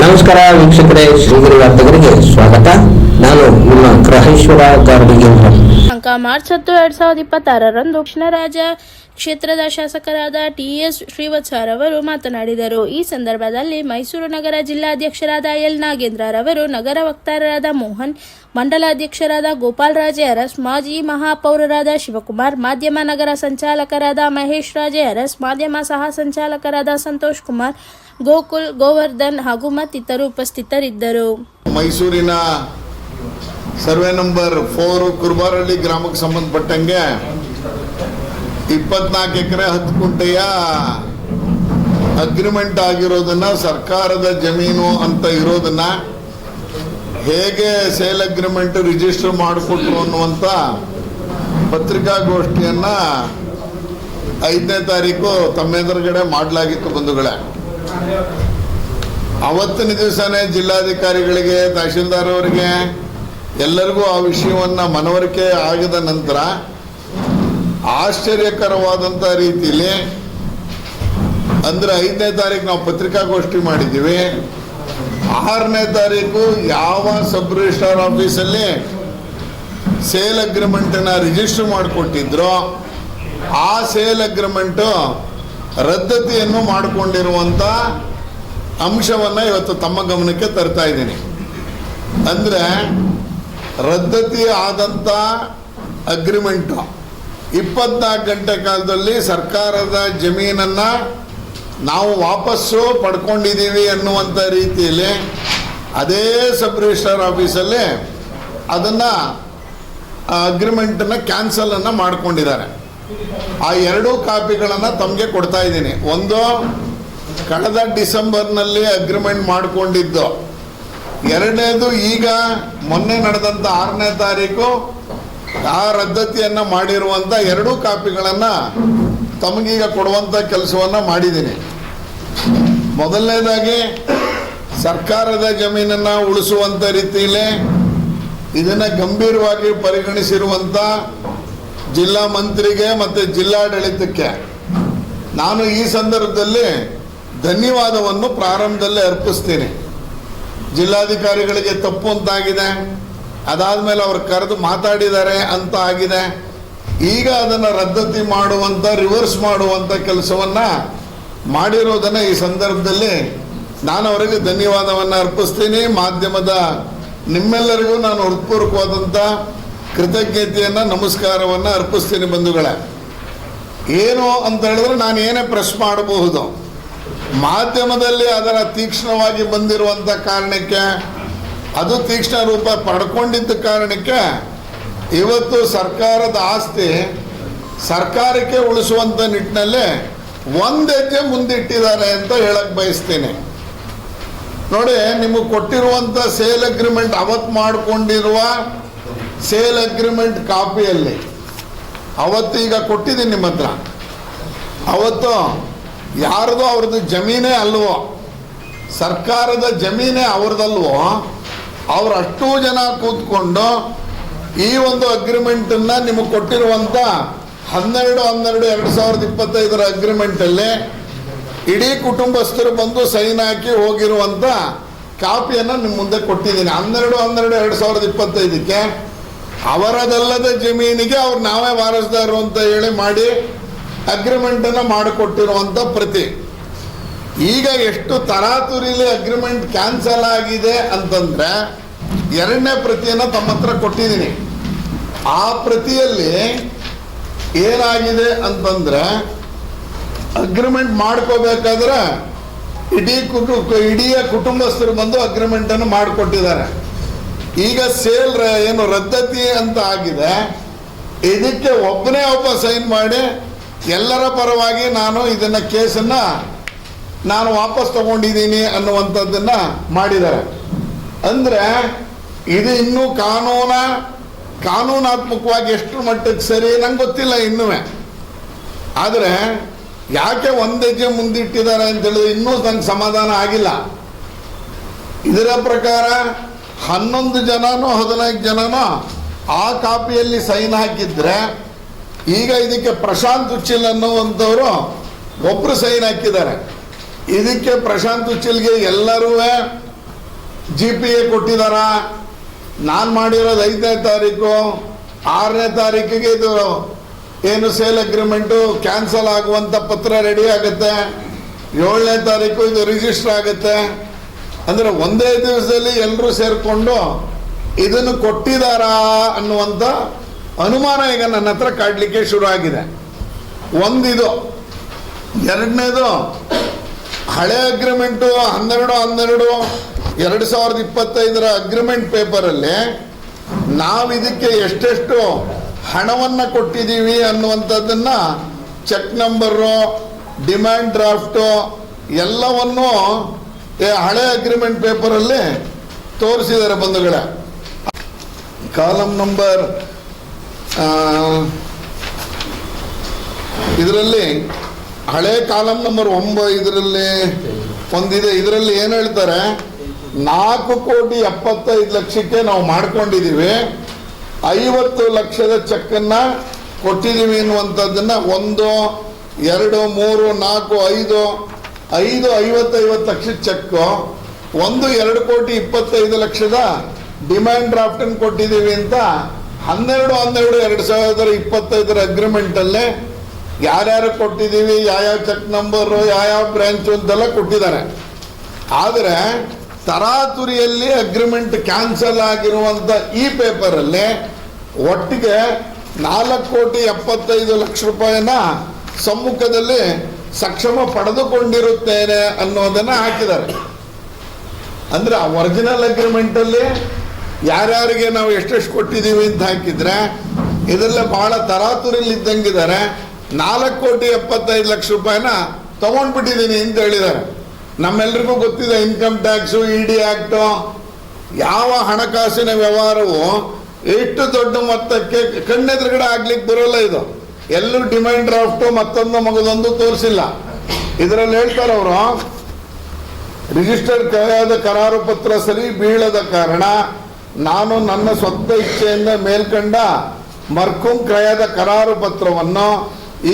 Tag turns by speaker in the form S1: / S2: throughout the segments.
S1: ನಮಸ್ಕಾರ ವೀಕ್ಷಕರೇ, ಶ್ರೀಗಿರಿ ವಾರ್ತೆಗರಿಗೆ ಸ್ವಾಗತ. ನಾನು ನಿಮ್ಮ ಗ್ರಹೇಶ್ವರ ಗಾರ್ಡಿಗೆ.
S2: ಮಾರ್ಚ್ 10, 2026ರಂದು ದಕ್ಷಿಣ ರಾಜ್ಯ ಕ್ಷೇತ್ರದ ಶಾಸಕರಾದ ಟಿ.ಎಸ್. ಶ್ರೀವತ್ಸರವರು ಮಾತನಾಡಿದರು. ಈ ಸಂದರ್ಭದಲ್ಲಿ ಮೈಸೂರು ನಗರ ಜಿಲ್ಲಾಧ್ಯಕ್ಷರಾದ ಎಲ್. ನಾಗೇಂದ್ರರವರು, ನಗರ ವಕ್ತಾರರಾದ ಮೋಹನ್, ಮಂಡಲಾಧ್ಯಕ್ಷರಾದ ಗೋಪಾಲ್ ರಾಜೆ ಅರಸ್, ಮಾಜಿ ಮಹಾಪೌರರಾದ ಶಿವಕುಮಾರ್, ಮಾಧ್ಯಮ ನಗರ ಸಂಚಾಲಕರಾದ ಮಹೇಶ್ ರಾಜೆ ಅರಸ್, ಮಾಧ್ಯಮ ಸಹ ಸಂಚಾಲಕರಾದ ಸಂತೋಷ್ ಕುಮಾರ್, ಗೋಕುಲ್, ಗೋವರ್ಧನ್ ಹಾಗೂ ಮತ್ತಿತರರು ಉಪಸ್ಥಿತರಿದ್ದರು.
S3: ಮೈಸೂರಿನ ಸರ್ವೆ ನಂಬರ್ 4 ಕುರ್ಬಾರಳ್ಳಿ ಗ್ರಾಮಕ್ಕೆ ಸಂಬಂಧಪಟ್ಟಂಗೆ 24 ಎಕರೆ 10 ಗುಂಟೆಯ ಅಗ್ರಿಮೆಂಟ್ ಆಗಿರೋದನ್ನ, ಸರ್ಕಾರದ ಜಮೀನು ಅಂತ ಇರೋದನ್ನ ಹೇಗೆ ಸೇಲ್ ಅಗ್ರಿಮೆಂಟ್ ರಿಜಿಸ್ಟರ್ ಮಾಡಿಕೊಟ್ರು ಅನ್ನುವಂಥ ಪತ್ರಿಕಾಗೋಷ್ಠಿಯನ್ನ 5ನೇ ತಾರೀಕು ತಮ್ಮೆದುರುಗಡೆ ಮಾಡಲಾಗಿತ್ತು ಬಂಧುಗಳೇ. ಅವತ್ತಿನ ದಿವಸನೇ ಜಿಲ್ಲಾಧಿಕಾರಿಗಳಿಗೆ, ತಹಶೀಲ್ದಾರ್ ಅವರಿಗೆ ಎಲ್ಲರಿಗೂ ಆ ವಿಷಯವನ್ನ ಮನವರಿಕೆ ಆಗಿದ ನಂತರ ಆಶ್ಚರ್ಯಕರವಾದಂಥ ರೀತಿಯಲ್ಲಿ, ಅಂದರೆ 5ನೇ ತಾರೀಕು ನಾವು ಪತ್ರಿಕಾಗೋಷ್ಠಿ ಮಾಡಿದ್ದೀವಿ, 6ನೇ ತಾರೀಕು ಯಾವ ಸಬ್ ರಿಜಿಸ್ಟ್ರಾರ್ ಆಫೀಸಲ್ಲಿ ಸೇಲ್ ಅಗ್ರಿಮೆಂಟನ್ನು ರಿಜಿಸ್ಟರ್ ಮಾಡಿಕೊಟ್ಟಿದ್ರು ಆ ಸೇಲ್ ಅಗ್ರಿಮೆಂಟು ರದ್ದತಿಯನ್ನು ಮಾಡಿಕೊಂಡಿರುವಂಥ ಅಂಶವನ್ನು ಇವತ್ತು ತಮ್ಮ ಗಮನಕ್ಕೆ ತರ್ತಾ ಇದ್ದೀನಿ. ಅಂದರೆ ರದ್ದತಿ ಆದಂಥ ಅಗ್ರಿಮೆಂಟು 24 ಗಂಟೆ ಕಾಲದಲ್ಲಿ ಸರ್ಕಾರದ ಜಮೀನನ್ನು ನಾವು ವಾಪಸ್ಸು ಪಡ್ಕೊಂಡಿದ್ದೀವಿ ಅನ್ನುವಂಥ ರೀತಿಯಲ್ಲಿ ಅದೇ ಸಬ್ ರಿಜಿಸ್ಟ್ರಾರ್ ಆಫೀಸಲ್ಲಿ ಅದನ್ನು ಅಗ್ರಿಮೆಂಟನ್ನು ಕ್ಯಾನ್ಸಲನ್ನು ಮಾಡ್ಕೊಂಡಿದ್ದಾರೆ. ಆ 2 ಕಾಪಿಗಳನ್ನು ತಮಗೆ ಕೊಡ್ತಾ ಇದ್ದೀನಿ. ಒಂದು, ಕಳೆದ ಡಿಸೆಂಬರ್ನಲ್ಲಿ ಅಗ್ರಿಮೆಂಟ್ ಮಾಡಿಕೊಂಡಿದ್ದು. 2ನೇದು, ಈಗ ಮೊನ್ನೆ ನಡೆದಂಥ 6ನೇ ತಾರೀಕು ಆ ರದ್ದತಿಯನ್ನು ಮಾಡಿರುವಂಥ 2 ಕಾಪಿಗಳನ್ನು ತಮಗೀಗ ಕೊಡುವಂಥ ಕೆಲಸವನ್ನು ಮಾಡಿದ್ದೀನಿ. ಮೊದಲನೇದಾಗಿ, ಸರ್ಕಾರದ ಜಮೀನನ್ನು ಉಳಿಸುವಂಥ ರೀತಿಯಲ್ಲಿ ಇದನ್ನು ಗಂಭೀರವಾಗಿ ಪರಿಗಣಿಸಿರುವಂಥ ಜಿಲ್ಲಾ ಮಂತ್ರಿಗೆ ಮತ್ತು ಜಿಲ್ಲಾಡಳಿತಕ್ಕೆ ನಾನು ಈ ಸಂದರ್ಭದಲ್ಲಿ ಧನ್ಯವಾದವನ್ನು ಪ್ರಾರಂಭದಲ್ಲಿ ಅರ್ಪಿಸ್ತೀನಿ. ಜಿಲ್ಲಾಧಿಕಾರಿಗಳಿಗೆ ತಪ್ಪು ಅಂತಾಗಿದೆ, ಅದಾದಮೇಲೆ ಅವ್ರು ಕರೆದು ಮಾತಾಡಿದ್ದಾರೆ ಅಂತ ಆಗಿದೆ. ಈಗ ಅದನ್ನು ರದ್ದತಿ ಮಾಡುವಂಥ, ರಿವರ್ಸ್ ಮಾಡುವಂಥ ಕೆಲಸವನ್ನು ಮಾಡಿರೋದನ್ನು ಈ ಸಂದರ್ಭದಲ್ಲಿ ನಾನು ಅವರಿಗೆ ಧನ್ಯವಾದವನ್ನು ಅರ್ಪಿಸ್ತೀನಿ. ಮಾಧ್ಯಮದ ನಿಮ್ಮೆಲ್ಲರಿಗೂ ನಾನು ಹೃತ್ಪೂರ್ವಕವಾದಂಥ ಕೃತಜ್ಞತೆಯನ್ನು, ನಮಸ್ಕಾರವನ್ನು ಅರ್ಪಿಸ್ತೀನಿ. ಬಂಧುಗಳೇ, ಏನು ಅಂತ ಹೇಳಿದ್ರೆ ನಾನು ಏನೇ ಪ್ರೆಸ್ ಮಾಡಬಹುದು, ಮಾಧ್ಯಮದಲ್ಲಿ ಅದರ ತೀಕ್ಷ್ಣವಾಗಿ ಬಂದಿರುವಂಥ ಕಾರಣಕ್ಕೆ, ಅದು ತೀಕ್ಷ್ಣ ರೂಪ ಪಡ್ಕೊಂಡಿದ್ದ ಕಾರಣಕ್ಕೆ ಇವತ್ತು ಸರ್ಕಾರದ ಆಸ್ತಿ ಸರ್ಕಾರಕ್ಕೆ ಉಳಿಸುವಂಥ ನಿಟ್ಟಿನಲ್ಲಿ ಒಂದು ಹೆಜ್ಜೆ ಮುಂದಿಟ್ಟಿದ್ದಾರೆ ಅಂತ ಹೇಳಕ್ಕೆ ಬಯಸ್ತೀನಿ. ನೋಡಿ, ನಿಮಗೆ ಕೊಟ್ಟಿರುವಂಥ ಸೇಲ್ ಅಗ್ರಿಮೆಂಟ್, ಅವತ್ತು ಮಾಡಿಕೊಂಡಿರುವ ಸೇಲ್ ಅಗ್ರಿಮೆಂಟ್ ಕಾಪಿಯಲ್ಲಿ ಅವತ್ತು ಈಗ ಕೊಟ್ಟಿದ್ದೀನಿ ನಿಮ್ಮ ಹತ್ರ. ಅವತ್ತು ಯಾರ್ದು ಅವ್ರದ್ದು ಜಮೀನೇ ಅಲ್ವೋ, ಸರ್ಕಾರದ ಜಮೀನೇ ಅವ್ರದ್ದಲ್ವೋ, ಅವ್ರು ಅಷ್ಟೂ ಜನ ಕೂತ್ಕೊಂಡು ಈ ಒಂದು ಅಗ್ರಿಮೆಂಟನ್ನು ನಿಮಗೆ ಕೊಟ್ಟಿರುವಂಥ 12/12/2025 ಅಗ್ರಿಮೆಂಟಲ್ಲಿ ಇಡೀ ಕುಟುಂಬಸ್ಥರು ಬಂದು ಸೈನ್ ಹಾಕಿ ಹೋಗಿರುವಂಥ ಕಾಪಿಯನ್ನು ನಿಮ್ಮ ಮುಂದೆ ಕೊಟ್ಟಿದ್ದೀನಿ. 12/12/2025ಕ್ಕೆ ಅವರದಲ್ಲದ ಜಮೀನಿಗೆ ಅವ್ರು ನಾವೇ ವಾರಸ್ದಾರರು ಅಂತ ಹೇಳಿ ಮಾಡಿ ಅಗ್ರಿಮೆಂಟನ್ನು ಮಾಡಿಕೊಟ್ಟಿರುವಂಥ ಪ್ರತಿ. ಈಗ ಎಷ್ಟು ತರಾತುರಿಲಿ ಅಗ್ರಿಮೆಂಟ್ ಕ್ಯಾನ್ಸಲ್ ಆಗಿದೆ ಅಂತಂದರೆ 2ನೇ ಪ್ರತಿಯನ್ನು ತಮ್ಮ ಹತ್ರ ಕೊಟ್ಟಿದ್ದೀನಿ. ಆ ಪ್ರತಿಯಲ್ಲಿ ಏನಾಗಿದೆ ಅಂತಂದರೆ, ಅಗ್ರಿಮೆಂಟ್ ಮಾಡ್ಕೋಬೇಕಾದ್ರೆ ಇಡೀ ಕುಟುಂಬಸ್ಥರು ಬಂದು ಅಗ್ರಿಮೆಂಟನ್ನು ಮಾಡಿಕೊಟ್ಟಿದ್ದಾರೆ. ಈಗ ಸೇಲ್ ಏನು ರದ್ದತಿ ಅಂತ ಆಗಿದೆ, ಇದಕ್ಕೆ ಒಬ್ಬ ಸೈನ್ ಮಾಡಿ ಎಲ್ಲರ ಪರವಾಗಿ ನಾನು ಇದನ್ನು ಕೇಸನ್ನು ನಾನು ವಾಪಸ್ ತಗೊಂಡಿದ್ದೀನಿ ಅನ್ನುವಂಥದ್ದನ್ನು ಮಾಡಿದ್ದಾರೆ. ಅಂದರೆ ಇದು ಇನ್ನೂ ಕಾನೂನಾತ್ಮಕವಾಗಿ ಎಷ್ಟು ಮಟ್ಟಕ್ಕೆ ಸರಿ ನಂಗೆ ಗೊತ್ತಿಲ್ಲ ಇನ್ನೂ. ಆದರೆ ಯಾಕೆ ಒಂದು ಹೆಜ್ಜೆ ಮುಂದಿಟ್ಟಿದ್ದಾರೆ ಅಂತೇಳಿದ್ರೆ ಇನ್ನೂ ನನಗೆ ಸಮಾಧಾನ ಆಗಿಲ್ಲ. ಇದರ ಪ್ರಕಾರ 11 ಜನನೋ 15 ಜನನೋ ಆ ಕಾಪಿಯಲ್ಲಿ ಸೈನ್ ಹಾಕಿದ್ರೆ, ಈಗ ಇದಕ್ಕೆ ಪ್ರಶಾಂತ್ ಉಚ್ಚಿಲ್ ಅನ್ನುವಂಥವರು ಒಬ್ಬರು ಸೈನ್ ಹಾಕಿದ್ದಾರೆ. ಇದಕ್ಕೆ ಪ್ರಶಾಂತ್ ಉಚ್ಚಿಲ್ಗೆ ಎಲ್ಲರೂ GPA ಕೊಟ್ಟಿದಾರ? ನಾನು ಮಾಡಿರೋದು 5ನೇ ತಾರೀಕು, 6ನೇ ತಾರೀಕಿಗೆ ಇದು ಏನು ಸೇಲ್ ಅಗ್ರಿಮೆಂಟು ಕ್ಯಾನ್ಸಲ್ ಆಗುವಂಥ ಪತ್ರ ರೆಡಿ ಆಗುತ್ತೆ, 7ನೇ ತಾರೀಕು ಇದು ರಿಜಿಸ್ಟರ್ ಆಗುತ್ತೆ. ಅಂದರೆ ಒಂದೇ ದಿವಸದಲ್ಲಿ ಎಲ್ಲರೂ ಸೇರಿಕೊಂಡು ಇದನ್ನು ಕೊಟ್ಟಿದ್ದಾರಾ ಅನ್ನುವಂಥ ಅನುಮಾನ ಈಗ ನನ್ನ ಹತ್ರ ಕಾಡಲಿಕ್ಕೆ ಶುರು ಆಗಿದೆ. ಒಂದಿದು. ಎರಡನೇದು, ಹಳೆ ಅಗ್ರಿಮೆಂಟು 12/12/2025 ಅಗ್ರಿಮೆಂಟ್ ಪೇಪರಲ್ಲಿ ನಾವು ಇದಕ್ಕೆ ಎಷ್ಟೆಷ್ಟು ಹಣವನ್ನು ಕೊಟ್ಟಿದ್ದೀವಿ ಅನ್ನುವಂಥದ್ದನ್ನು ಚೆಕ್ ನಂಬರು, ಡಿಮ್ಯಾಂಡ್ ಡ್ರಾಫ್ಟು ಎಲ್ಲವನ್ನು ಹಳೆ ಅಗ್ರಿಮೆಂಟ್ ಪೇಪರಲ್ಲಿ ತೋರಿಸಿದ್ದಾರೆ ಬಂಧುಗಳೇ. ಕಾಲಮ್ ನಂಬರ್ ಇದರಲ್ಲಿ ಹಳೆ ಕಾಲಮ್ ನಂಬರ್ 9 ಇದರಲ್ಲಿ ಒಂದಿದೆ. ಇದರಲ್ಲಿ ಏನು ಹೇಳ್ತಾರೆ, 4,75,00,000ಕ್ಕೆ ನಾವು ಮಾಡ್ಕೊಂಡಿದ್ದೀವಿ, 50 ಲಕ್ಷದ ಚೆಕ್ಕನ್ನು ಕೊಟ್ಟಿದ್ದೀವಿ ಅನ್ನುವಂಥದ್ದನ್ನು 1, 2, 3, 4, 5 50 ಲಕ್ಷದ ಚೆಕ್ಕು, 2,25,00,000 ಡಿಮ್ಯಾಂಡ್ ಡ್ರಾಫ್ಟನ್ನು ಕೊಟ್ಟಿದ್ದೀವಿ ಅಂತ 12/12/2025 ಅಗ್ರಿಮೆಂಟಲ್ಲೇ ಯಾರ್ಯಾರು ಕೊಟ್ಟಿದ್ದೀವಿ, ಯಾವ್ಯಾವ ಚೆಕ್ ನಂಬರು, ಯಾವ್ಯಾವ ಬ್ರ್ಯಾಂಚು ಅಂತೆಲ್ಲ ಕೊಟ್ಟಿದ್ದಾರೆ. ಆದರೆ ತರಾತುರಿಯಲ್ಲಿ ಅಗ್ರಿಮೆಂಟ್ ಕ್ಯಾನ್ಸಲ್ ಆಗಿರುವಂಥ ಈ ಪೇಪರಲ್ಲಿ ಒಟ್ಟಿಗೆ 4,75,00,000 ರೂಪಾಯಿನ ಸಮ್ಮುಖದಲ್ಲಿ ಸಕ್ಷಮ ಪಡೆದುಕೊಂಡಿರುತ್ತೇನೆ ಅನ್ನೋದನ್ನು ಹಾಕಿದ್ದಾರೆ. ಅಂದರೆ ಆ ಒರಿಜಿನಲ್ ಅಗ್ರಿಮೆಂಟಲ್ಲಿ ಯಾರ್ಯಾರಿಗೆ ನಾವು ಎಷ್ಟೆಷ್ಟು ಕೊಟ್ಟಿದ್ದೀವಿ ಅಂತ ಹಾಕಿದರೆ ಇದರಲ್ಲೇ ಭಾಳ ತರಾತುರಿಯಲ್ಲಿ ಇದ್ದಂಗಿದ್ದಾರೆ. 4,75,00,000 ರೂಪಾಯಿನ ತೊಗೊಂಡ್ಬಿಟ್ಟಿದ್ದೀನಿ ಅಂತ ಹೇಳಿದ್ದಾರೆ. ನಮ್ಮೆಲ್ರಿಗೂ ಗೊತ್ತಿದೆ, ಇನ್ಕಮ್ ಟ್ಯಾಕ್ಸು, ED ಆ್ಯಕ್ಟು, ಯಾವ ಹಣಕಾಸಿನ ವ್ಯವಹಾರವು ಎಷ್ಟು ದೊಡ್ಡ ಮೊತ್ತಕ್ಕೆ ಕಣ್ಣೆದುರುಗಡೆ ಆಗ್ಲಿಕ್ಕೆ ಬರೋಲ್ಲ. ಇದು ಎಲ್ಲೂ ಡಿಮ್ಯಾಂಡ್ ಡ್ರಾಫ್ಟು ಮತ್ತೊಂದು ಮಗದೊಂದು ತೋರಿಸಿಲ್ಲ. ಇದರಲ್ಲಿ ಹೇಳ್ತಾರೆ ಅವರು, ರಿಜಿಸ್ಟರ್ಡ್ ಕ್ರಯದ ಕರಾರು ಪತ್ರ ಸರಿ ಬೀಳದ ಕಾರಣ ನಾನು ನನ್ನ ಸ್ವಂತ ಇಚ್ಛೆಯಿಂದ ಮೇಲ್ಕಂಡ ಮರ್ಕೂಮ್ ಕ್ರಯದ ಕರಾರು ಪತ್ರವನ್ನು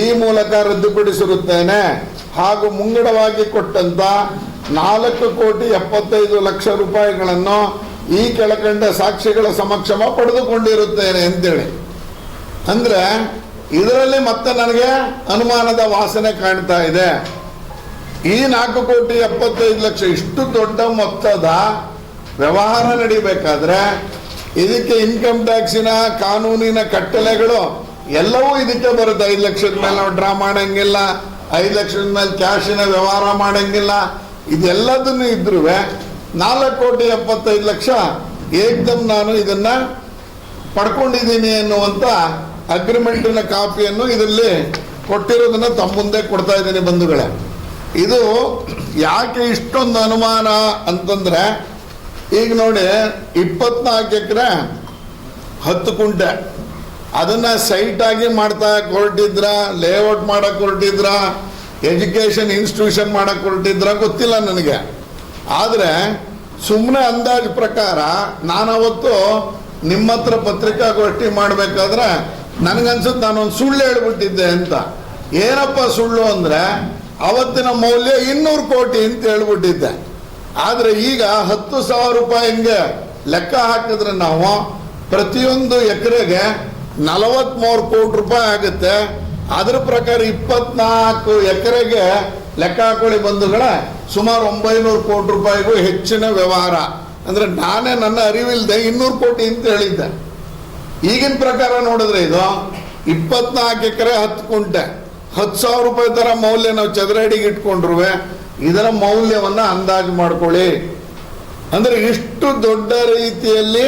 S3: ಈ ಮೂಲಕ ರದ್ದುಪಡಿಸಿರುತ್ತೇನೆ ಹಾಗೂ ಮುಂಗಡವಾಗಿ ಕೊಟ್ಟಂತ 4,75,00,000 ರೂಪಾಯಿಗಳನ್ನು ಈ ಕೆಳಕಂಡ ಸಾಕ್ಷಿಗಳ ಸಮಕ್ಷಮ ಪಡೆದುಕೊಂಡಿರುತ್ತೇನೆ ಅಂತೇಳಿ. ಅಂದರೆ ಇದರಲ್ಲಿ ಮತ್ತೆ ನನಗೆ ಅನುಮಾನದ ವಾಸನೆ ಕಾಣ್ತಾ ಇದೆ. ಈ 4,75,00,000 ಇಷ್ಟು ದೊಡ್ಡ ಮೊತ್ತದ ವ್ಯವಹಾರ ನಡಿಬೇಕಾದ್ರೆ ಇದಕ್ಕೆ ಇನ್ಕಮ್ ಟ್ಯಾಕ್ಸಿನ ಕಾನೂನಿನ ಕಟ್ಟಳೆಗಳು ಎಲ್ಲವೂ ಇದಕ್ಕೆ ಬರುತ್ತೆ. 5 ಲಕ್ಷದ ಮೇಲೆ ನಾವು ಡ್ರಾ ಮಾಡಂಗಿಲ್ಲ, 5 ಲಕ್ಷದ ಮೇಲೆ ಕ್ಯಾಶಿನ ವ್ಯವಹಾರ ಮಾಡಂಗಿಲ್ಲ. ಇದೆಲ್ಲದನ್ನು ಇದ್ರೂ 4,75,00,000 ಏಕ್ದಮ್ ನಾನು ಇದನ್ನ ಪಡ್ಕೊಂಡಿದ್ದೀನಿ ಎನ್ನುವಂಥ ಅಗ್ರಿಮೆಂಟಿನ ಕಾಪಿಯನ್ನು ಇದರಲ್ಲಿ ಕೊಟ್ಟಿರೋದನ್ನ ತಮ್ಮ ಮುಂದೆ ಕೊಡ್ತಾ ಇದ್ದೀನಿ ಬಂಧುಗಳೇ. ಇದು ಯಾಕೆ ಇಷ್ಟೊಂದು ಅನುಮಾನ ಅಂತಂದ್ರೆ, ಈಗ ನೋಡಿ 24 ಎಕರೆ 10 ಕುಂಟೆ ಅದನ್ನ ಸೈಟ್ ಆಗಿ ಮಾಡ್ತಾ ಹೊರಟಿದ್ರ, ಲೇಔಟ್ ಮಾಡಕ್ ಹೊರಟಿದ್ರ, ಎಜುಕೇಶನ್ ಇನ್ಸ್ಟಿಟ್ಯೂಷನ್ ಮಾಡಕ್ ಹೊರಟಿದ್ರ ಗೊತ್ತಿಲ್ಲ ನನಗೆ. ಆದರೆ ಸುಮ್ಮನೆ ಅಂದಾಜು ಪ್ರಕಾರ ನಾನು ಅವತ್ತು ನಿಮ್ಮ ಹತ್ರ ಪತ್ರಿಕಾಗೋಷ್ಠಿ ಮಾಡಬೇಕಾದ್ರೆ ನನಗನ್ಸುತ್ತೆ ನಾನೊಂದು ಸುಳ್ಳು ಹೇಳ್ಬಿಟ್ಟಿದ್ದೆ ಅಂತ. ಏನಪ್ಪ ಸುಳ್ಳು ಅಂದರೆ ಅವತ್ತಿನ ಮೌಲ್ಯ 200 ಕೋಟಿ ಅಂತ ಹೇಳ್ಬಿಟ್ಟಿದ್ದೆ. ಆದರೆ ಈಗ 10,000 ರೂಪಾಯಿಗೆ ಲೆಕ್ಕ ಹಾಕಿದ್ರೆ ನಾವು ಪ್ರತಿಯೊಂದು ಎಕರೆಗೆ 43 ಕೋಟಿ ರೂಪಾಯಿ ಆಗುತ್ತೆ. ಅದರ ಪ್ರಕಾರ 24 ಎಕರೆಗೆ ಲೆಕ್ಕ ಹಾಕೊಳ್ಳಿ ಬಂಧುಗಳ, ಸುಮಾರು 900 ಕೋಟಿ ರೂಪಾಯಿಗೂ ಹೆಚ್ಚಿನ ವ್ಯವಹಾರ. ಅಂದರೆ ನಾನೇ ನನ್ನ ಅರಿವಿಲ್ಲದೆ 200 ಕೋಟಿ ಅಂತ ಹೇಳಿದ್ದೆ. ಈಗಿನ ಪ್ರಕಾರ ನೋಡಿದ್ರೆ ಇದು 24 ಎಕರೆ 10 ಕುಂಟೆ 10,000 ರೂಪಾಯಿ ಥರ ಮೌಲ್ಯ ನಾವು ಚದರಡಿಗೆ ಇಟ್ಕೊಂಡ್ರು ಇದರ ಮೌಲ್ಯವನ್ನು ಅಂದಾಜು ಮಾಡ್ಕೊಳ್ಳಿ. ಅಂದರೆ ಇಷ್ಟು ದೊಡ್ಡ ರೀತಿಯಲ್ಲಿ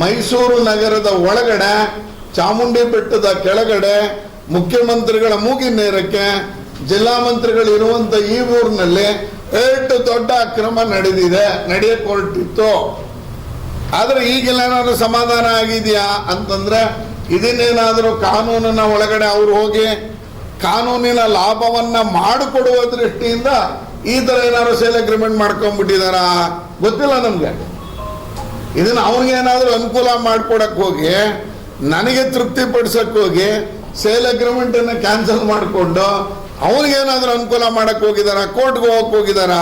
S3: ಮೈಸೂರು ನಗರದ ಒಳಗಡೆ, ಚಾಮುಂಡಿ ಬೆಟ್ಟದ ಕೆಳಗಡೆ, ಮುಖ್ಯಮಂತ್ರಿಗಳ ಮೂಗಿನ ನೇರಕ್ಕೆ ಜಿಲ್ಲಾ ಮಂತ್ರಿಗಳು ಇರುವಂಥ ಈ ಊರಿನಲ್ಲಿ ಎಷ್ಟು ದೊಡ್ಡ ಅಕ್ರಮ ನಡೆಯಕ್ಕೆ ಹೊರಟಿತ್ತು. ಆದರೆ ಈಗೆಲ್ಲ ಏನಾದರೂ ಸಮಾಧಾನ ಆಗಿದೆಯಾ ಅಂತಂದ್ರೆ, ಇದನ್ನೇನಾದರೂ ಕಾನೂನಿನ ಒಳಗಡೆ ಅವರು ಹೋಗಿ ಕಾನೂನಿನ ಲಾಭವನ್ನ ಮಾಡಿಕೊಡುವ ದೃಷ್ಟಿಯಿಂದ ಈ ತರ ಏನಾದ್ರು ಸೇಲ್ ಅಗ್ರಿಮೆಂಟ್ ಮಾಡ್ಕೊಂಡ್ಬಿಟ್ಟಿದಾರ ಗೊತ್ತಿಲ್ಲ ನಮ್ಗೆ. ಇದನ್ನ ಅವನಿಗೇನಾದ್ರೂ ಅನುಕೂಲ ಮಾಡ್ಕೊಡಕ್ ಹೋಗಿ, ನನಗೆ ತೃಪ್ತಿ ಪಡಿಸಕ್ ಹೋಗಿ ಸೇಲ್ ಅಗ್ರಿಮೆಂಟ್ ಅನ್ನ ಕ್ಯಾನ್ಸಲ್ ಮಾಡಿಕೊಂಡು ಅವನಿಗೇನಾದ್ರೂ ಅನುಕೂಲ ಮಾಡಕ್ ಹೋಗಿದಾರ, ಕೋರ್ಟ್ಗೆ ಹೋಗಕ್ ಹೋಗಿದಾರ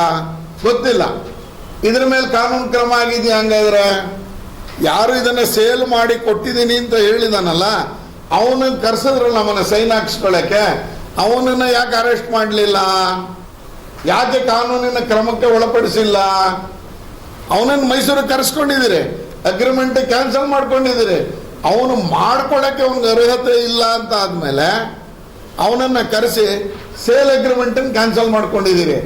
S3: ಗೊತ್ತಿಲ್ಲ. ಇದ್ರ ಮೇಲೆ ಕಾನೂನು ಕ್ರಮ ಆಗಿದೆಯಾ? ಹಂಗಾದ್ರೆ ಯಾರು ಇದನ್ನ ಸೇಲ್ ಮಾಡಿ ಕೊಟ್ಟಿದ್ದೀನಿ ಅಂತ ಹೇಳಿದಾನಲ್ಲ, ಅವನನ್ನ ಕರ್ಸಿದ್ರಲ್ಲ ನಮ್ಮನ್ನ ಸೈನ್ ಹಾಕ್ಸ್ಕೊಳ್ಳಕ್ಕೆ, ಅವನನ್ನ ಯಾಕೆ ಅರೆಸ್ಟ್ ಮಾಡಲಿಲ್ಲ? ಯಾಕೆ ಕಾನೂನಿನ ಕ್ರಮಕ್ಕೆ ಒಳಪಡಿಸಿಲ್ಲ? ಅವನನ್ನು ಮೈಸೂರಿಗೆ ಕರೆಸ್ಕೊಂಡಿದ್ದೀರಿ, ಅಗ್ರಿಮೆಂಟ್ ಕ್ಯಾನ್ಸಲ್ ಮಾಡ್ಕೊಂಡಿದ್ದೀರಿ. ಅವನು ಮಾಡ್ಕೊಳಕ್ಕೆ ಅವನಿಗೆ ಅರ್ಹತೆ ಇಲ್ಲ ಅಂತ ಆದ್ಮೇಲೆ ಅವನನ್ನ ಕರೆಸಿ ಸೇಲ್ ಅಗ್ರಿಮೆಂಟ್ ಕ್ಯಾನ್ಸಲ್ ಮಾಡ್ಕೊಂಡಿದ್ದೀರಿ.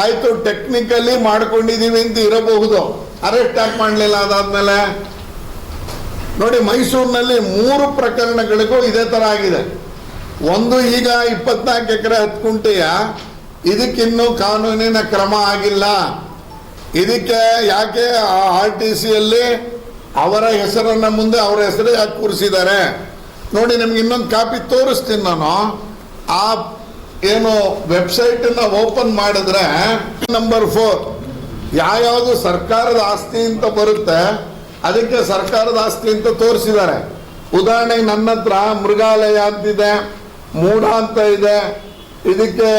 S3: ಆಯ್ತು, ಟೆಕ್ನಿಕಲಿ ಮಾಡ್ಕೊಂಡಿದೀವಿ ಅಂತ ಇರಬಹುದು, ಅರೆಸ್ಟ್ ಯಾಕೆ ಮಾಡಲಿಲ್ಲ ಅದಾದ್ಮೇಲೆ? ನೋಡಿ, ಮೈಸೂರಿನಲ್ಲಿ 3 ಪ್ರಕರಣಗಳಿಗೂ ಇದೇ ತರ ಆಗಿದೆ. ಒಂದು, ಈಗ 24 ಎಕರೆ 10 ಗುಂಟೆಯ ಇದಕ್ಕಿನ್ನೂ ಕಾನೂನಿನ ಕ್ರಮ ಆಗಿಲ್ಲ. ಇದಕ್ಕೆ ಯಾಕೆ RTCಯಲ್ಲಿ ಅವರ ಹೆಸರನ್ನ ಮುಂದೆ ಅವರ ಹೆಸರೇ ಯಾಕೆ ಕೂರಿಸಿದ್ದಾರೆ ನೋಡಿ. ನಿಮ್ಗೆ ಇನ್ನೊಂದು ಕಾಪಿ ತೋರಿಸ್ತೀನಿ ನಾನು. ಆ ಏನು ವೆಬ್ಸೈಟ್ ಓಪನ್ ಮಾಡಿದ್ರೆ ನಂಬರ್ 4 ಯಾವ್ಯಾವುದು ಸರ್ಕಾರದ ಆಸ್ತಿ ಅಂತ ಬರುತ್ತೆ ಅದಕ್ಕೆ ಸರ್ಕಾರದ ಆಸ್ತಿ ಅಂತ ತೋರಿಸಿದ್ದಾರೆ. ಉದಾಹರಣೆಗೆ ನನ್ನ ಹತ್ರ ಮೃಗಾಲಯ ಅಂತಿದೆ, ಮೂಢ ಅಂತ ಇದೆ, ಇದಕ್ಕೆ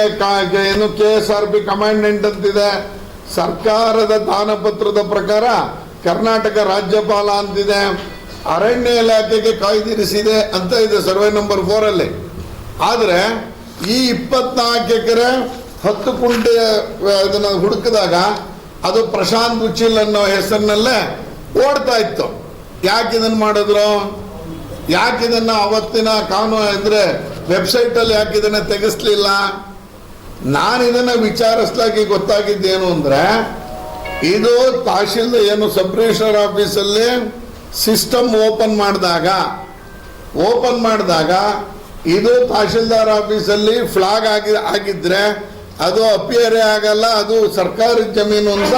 S3: ಏನು KSRP ಕಮಾಂಡೆಂಟ್ ಅಂತಿದೆ, ಸರ್ಕಾರದ ದಾನಪತ್ರದ ಪ್ರಕಾರ ಕರ್ನಾಟಕ ರಾಜ್ಯಪಾಲ ಅಂತಿದೆ, ಅರಣ್ಯ ಇಲಾಖೆಗೆ ಕಾಯ್ದಿರಿಸಿದೆ ಅಂತ ಇದೆ ಸರ್ವೆ ನಂಬರ್ 4 ಅಲ್ಲಿ. ಆದ್ರೆ ಈ 24 ಎಕರೆ 10 ಗುಂಟೆ ಅದನ್ನ ಹುಡುಕಿದಾಗ ಅದು ಪ್ರಶಾಂತ್ ಉಚಿಲ್ ಅನ್ನೋ ಹೆಸರಿನಲ್ಲೇ ಓಡ್ತಾ ಇತ್ತು. ಯಾಕೆ ಇದನ್ನ ಮಾಡಿದ್ರು? ಯಾಕೆ ಇದನ್ನ ಅವತ್ತಿನ ಕಾನೂನು ಅಂದ್ರೆ ವೆಬ್ಸೈಟ್ ಅಲ್ಲಿ ಯಾಕೆ ಇದನ್ನ ತೆಗೆಸ್ಲಿಲ್ಲ? ನಾನು ಇದನ್ನ ವಿಚಾರಿಸಲಾಗಿ ಗೊತ್ತಾಗಿದ್ದೇನು ಅಂದ್ರೆ, ಇದು ತಹಶೀಲ್ದಾರ್ ಏನು ಸಬ್ ರಿಜಿಸ್ಟ್ರಾರ್ ಆಫೀಸಲ್ಲಿ ಸಿಸ್ಟಮ್ ಓಪನ್ ಮಾಡಿದಾಗ ಇದು ತಹಶೀಲ್ದಾರ್ ಆಫೀಸಲ್ಲಿ ಫ್ಲಾಗ್ ಆಗಿದ್ರೆ ಅದು ಅಪಿಯರೇ ಆಗಲ್ಲ, ಅದು ಸರ್ಕಾರಿ ಜಮೀನು ಅಂತ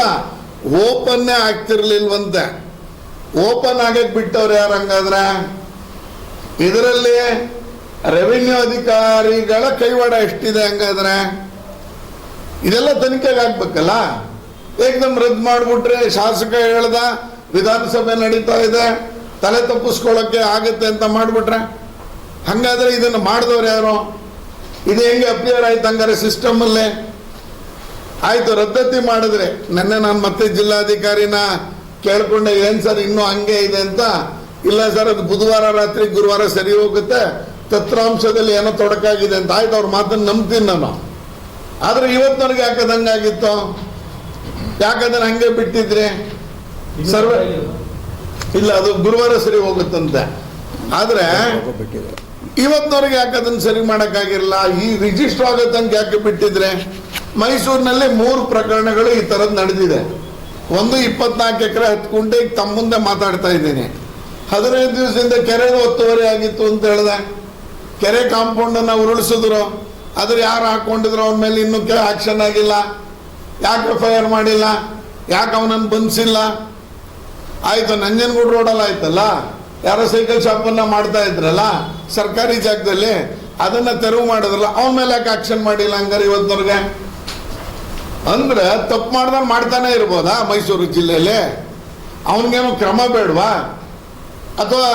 S3: ಓಪನ್ನೇ ಆಗ್ತಿರ್ಲಿಲ್ವಂತೆ. ಓಪನ್ ಆಗಕ್ಕೆ ಬಿಟ್ಟವ್ರು ಯಾರು? ಹಂಗಾದ್ರೆ ಇದರಲ್ಲಿ ರೆವಿನ್ಯೂ ಅಧಿಕಾರಿಗಳ ಕೈವಾಡ ಎಷ್ಟಿದೆ? ಹಂಗಾದ್ರೆ ಇದೆಲ್ಲ ತನಿಖೆಗೆ ಆಗ್ಬೇಕಲ್ಲ. ಏಕದಮ್ ರದ್ದು ಮಾಡಿಬಿಟ್ರೆ ಶಾಸಕ ಹೇಳ್ದ ವಿಧಾನಸಭೆ ನಡೀತಾ ಇದೆ, ತಲೆ ತಪ್ಪಿಸ್ಕೊಳ್ಳೋಕೆ ಆಗುತ್ತೆ ಅಂತ ಮಾಡಿಬಿಟ್ರೆ, ಹಂಗಾದ್ರೆ ಇದನ್ನು ಮಾಡಿದವ್ರು ಯಾರು? ಇದು ಹೆಂಗೆ ಅಪಿಯರ್ ಆಯ್ತು? ಹಂಗಾರೆ ಸಿಸ್ಟಮ್ ಅಲ್ಲೇ ಆಯ್ತು. ರದ್ದತಿ ಮಾಡಿದ್ರೆ ನೆನ್ನೆ ನಾನು ಮತ್ತೆ ಜಿಲ್ಲಾಧಿಕಾರಿನ ಕೇಳ್ಕೊಂಡೆ, ಏನ್ ಸರ್ ಇನ್ನೂ ಹಂಗೆ ಇದೆ ಅಂತ. ಇಲ್ಲ ಸರ್, ಅದು ಬುಧವಾರ ರಾತ್ರಿ ಗುರುವಾರ ಸರಿ ಹೋಗುತ್ತೆ, ತತ್ರಾಂಶದಲ್ಲಿ ಏನೋ ತೊಡಕಾಗಿದೆ ಅಂತ. ಆಯ್ತು, ಅವ್ರ ಮಾತನ್ನು ನಂಬ್ತೀನಿ ನಾನು. ಆದ್ರೆ ಇವತ್ತಿನವ್ರಿಗೆ ಯಾಕದಂಗಾಗಿತ್ತು? ಯಾಕಂದ್ರೆ ಹಂಗೆ ಬಿಟ್ಟಿದ್ರೆ ಸರ್ವೆ ಇಲ್ಲ, ಅದು ಗುರುವಾರ ಸರಿ ಹೋಗುತ್ತಂತೆ. ಆದ್ರೆ ಇವತ್ತಿನವ್ರಿಗೆ ಯಾಕೆ ಅದನ್ನ ಸರಿ ಮಾಡಕ್ಕಾಗಿರಲ್ಲ? ಈ ರಿಜಿಸ್ಟರ್ ಆಗೋ ತನಕ ಯಾಕೆ ಬಿಟ್ಟಿದ್ರೆ? ಮೈಸೂರಿನಲ್ಲಿ 3 ಪ್ರಕರಣಗಳು ಈ ತರದ್ ನಡೆದಿದೆ. ಒಂದು 24 ಎಕರೆ 10 ಗುಂಟೆ ತಮ್ಮ ಮುಂದೆ ಮಾತಾಡ್ತಾ ಇದ್ದೀನಿ. 15 ದಿವಸದಿಂದ ಕೆರೆ ಒತ್ತುವರಿ ಆಗಿತ್ತು ಅಂತ ಹೇಳಿದೆ. ಕೆರೆ ಕಾಂಪೌಂಡ್ ಅನ್ನ ಉರುಳಿಸಿದ್ರು, ಅದ್ರ ಯಾರು ಹಾಕೊಂಡಿದ್ರು ಅವನ ಮೇಲೆ ಇನ್ನೂ ಆಕ್ಷನ್ ಆಗಿಲ್ಲ. ಯಾಕೆ FIR ಮಾಡಿಲ್ಲ? ಯಾಕೆ ಅವನನ್ನು ಬಂಧಿಸಿಲ್ಲ? ಆಯ್ತು, ನಂಜನಗೂಡು ರೋಡಲ್ಲಿ ಆಯ್ತಲ್ಲ, ಯಾರೋ ಸೈಕಲ್ ಶಾಪ್ ಅನ್ನ ಮಾಡ್ತಾ ಇದ್ರಲ್ಲ ಸರ್ಕಾರಿ ಜಾಗದಲ್ಲಿ, ಅದನ್ನ ತೆರವು ಮಾಡಿದ್ರಲ್ಲ, ಅವನ ಮೇಲೆ ಯಾಕೆ ಆಕ್ಷನ್ ಮಾಡಿಲ್ಲ? ಹಂಗಾರೆ ಇವತ್ತಿನವ್ರಿಗೆ ಅಂದ್ರೆ ತಪ್ಪು ಮಾಡ್ದಂಗೆ ಮಾಡ್ತಾನೆ ಇರ್ಬೋದಾ ಮೈಸೂರು ಜಿಲ್ಲೆಯಲ್ಲಿ? ಅವನಿಗೇನು ಕ್ರಮ ಬೇಡವಾ? ಅಥವಾ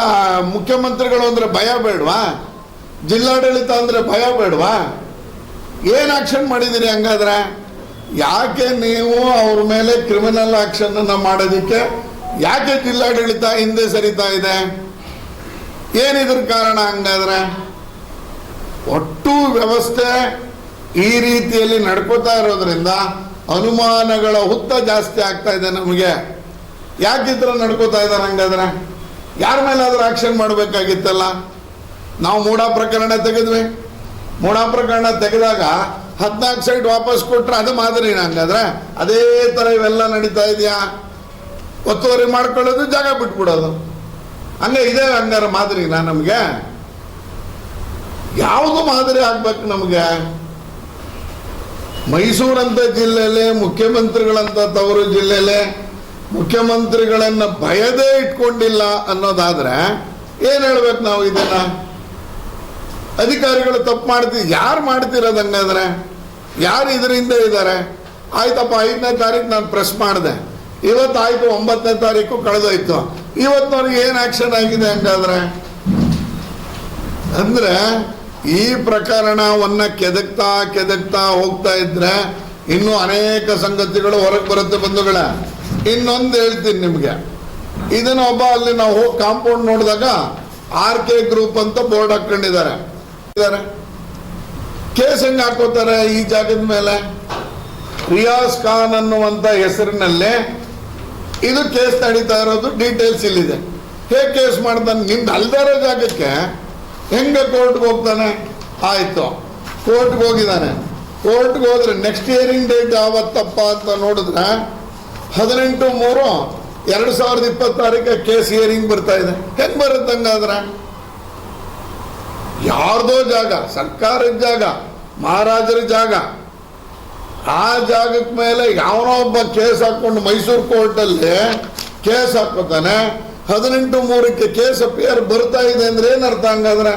S3: ಮುಖ್ಯಮಂತ್ರಿಗಳು ಅಂದ್ರೆ ಭಯ ಬೇಡವಾ? ಜಿಲ್ಲಾಡಳಿತ ಅಂದ್ರೆ ಭಯ ಬೇಡವಾ? ಏನ್ ಆಕ್ಷನ್ ಮಾಡಿದಿರಿ? ಹಂಗಾದ್ರೆ ಯಾಕೆ ನೀವು ಅವ್ರ ಮೇಲೆ ಕ್ರಿಮಿನಲ್ ಆಕ್ಷನ್ ಅನ್ನ ಮಾಡೋದಿಕ್ಕೆ ಯಾಕೆ ಜಿಲ್ಲಾಡಳಿತ ಹಿಂದೆ ಸರಿತಾ ಇದೆ? ಏನಿದ್ರ ಕಾರಣ? ಹಂಗಾದ್ರೆ ಒಟ್ಟು ವ್ಯವಸ್ಥೆ ಈ ರೀತಿಯಲ್ಲಿ ನಡ್ಕೋತಾ ಇರೋದ್ರಿಂದ ಅನುಮಾನಗಳ ಹುತ್ತ ಜಾಸ್ತಿ ಆಗ್ತಾ ಇದೆ ನಮಗೆ. ಯಾಕಿದ್ರ ನಡ್ಕೋತಾ ಇದ್ದಾರೆ? ಹಂಗಾದ್ರೆ ಯಾರ ಮೇಲಾದ್ರೂ ಆಕ್ಷನ್ ಮಾಡಬೇಕಾಗಿತ್ತಲ್ಲ. ನಾವು ಮೂಢ ಪ್ರಕರಣ ತೆಗೆದ್ವಿ. ಮೂಢ ಪ್ರಕರಣ ತೆಗೆದಾಗ 14 ಸೈಟ್ ವಾಪಸ್ ಕೊಟ್ರೆ ಅದು ಮಾದರಿನ? ಹಂಗಾದ್ರೆ ಅದೇ ತರ ಇವೆಲ್ಲ ನಡೀತಾ ಇದೆಯಾ? ಒತ್ತುವರಿ ಮಾಡ್ಕೊಳ್ಳೋದು, ಜಾಗ ಬಿಟ್ಬಿಡೋದು, ಹಂಗೆ ಇದೆ. ಹಂಗಾರೆ ಮಾದರಿನ ನಮ್ಗೆ? ಯಾವುದು ಮಾದರಿ ಆಗ್ಬೇಕು ನಮ್ಗೆ? ಮೈಸೂರಂತ ಜಿಲ್ಲೆಯಲ್ಲಿ ಮುಖ್ಯಮಂತ್ರಿಗಳಂತ ತವರು ಜಿಲ್ಲೆಯಲ್ಲಿ ಮುಖ್ಯಮಂತ್ರಿಗಳನ್ನ ಭಯದೇ ಇಟ್ಕೊಂಡಿಲ್ಲ ಅನ್ನೋದಾದ್ರೆ ಏನ್ ಹೇಳ್ಬೇಕು ನಾವು? ಇದನ್ನ ಅಧಿಕಾರಿಗಳು ತಪ್ಪು ಮಾಡ್ತೀವಿ, ಯಾರು ಮಾಡ್ತಿರೋದು? ಹಂಗಾದ್ರೆ ಯಾರು ಇದರಿಂದ ಇದ್ದಾರೆ? ಆಯ್ತಪ್ಪ, 5ನೇ ತಾರೀಕು ನಾನು ಪ್ರೆಸ್ ಮಾಡಿದೆ, ಇವತ್ತಾಯ್ತು 9ನೇ ತಾರೀಕು ಕಳೆದೋಯ್ತು, ಇವತ್ತಿನವ್ರಿಗೆ ಏನ್ ಆಕ್ಷನ್ ಆಗಿದೆ? ಹಂಗಾದ್ರೆ ಅಂದ್ರೆ ಈ ಪ್ರಕರಣವನ್ನ ಕೆದಕ್ತಾ ಹೋಗ್ತಾ ಇದ್ರೆ ಇನ್ನೂ ಅನೇಕ ಸಂಗತಿಗಳು ಹೊರಗೆ ಬರುತ್ತೆ ಬಂಧುಗಳೇ. ಇನ್ನೊಂದು ಹೇಳ್ತೀನಿ ನಿಮಗೆ, ಇದನ್ನ ಒಬ್ಬ ಅಲ್ಲಿ ನಾವು ಹೋಗಿ ಕಾಂಪೌಂಡ್ ನೋಡಿದಾಗ RK ಗ್ರೂಪ್ ಅಂತ ಬೋರ್ಡ್ ಹಾಕೊಂಡಿದ್ದಾರೆ. ಕೇಸ್ ಹೆಂಗ್ ಹಾಕೋತಾರೆ ಈ ಜಾಗದ ಮೇಲೆ? ರಿಯಾಜ್ ಖಾನ್ ಅನ್ನುವಂತ ಹೆಸರಿನಲ್ಲೇ ಇದು ಕೇಸ್ ನಡೀತಾ ಇರೋದು ಡೀಟೇಲ್ಸ್ ಇಲ್ಲಿದೆ. ಹೇಗೆ ಕೇಸ್ ಮಾಡ್ತಾನೆ? ನಿಮ್ದು ಅಲ್ದಾರ ಜಾಗಕ್ಕೆ ಹೆಂಗ ಕೋರ್ಟ್ಗೆ ಹೋಗ್ತಾನೆ? ಆಯ್ತು, ಕೋರ್ಟ್ಗೆ ಹೋಗಿದ್ದಾನೆ. ಕೋರ್ಟ್ಗೆ ಹೋದ್ರೆ ನೆಕ್ಸ್ಟ್ ಹಿಯರಿಂಗ್ ಡೇಟ್ ಯಾವತ್ತಪ್ಪ ಅಂತ ನೋಡಿದ್ರೆ 18/3/2026 ಕೇಸ್ ಹಿಯರಿಂಗ್ ಬರ್ತಾ ಇದೆ. ಹೆಂಗ್ ಬರುತ್ತೆ ಹಂಗಾದ್ರೆ? ಯಾರ್ದೋ ಜಾಗ, ಸರ್ಕಾರದ ಜಾಗ, ಮಹಾರಾಜರ ಜಾಗ, ಆ ಜಾಗದ ಮೇಲೆ ಯಾವನೋ ಒಬ್ಬ ಕೇಸ್ ಹಾಕೊಂಡು ಮೈಸೂರು ಕೋರ್ಟಲ್ಲಿ ಕೇಸ್ ಹಾಕೋತಾನೆ. 18/3 ಕೇಸ್ ಅಪಿಯರ್ ಬರ್ತಾ ಇದೆ ಅಂದ್ರೆ ಏನ್ ಅರ್ಥ? ಹಂಗಾದ್ರೆ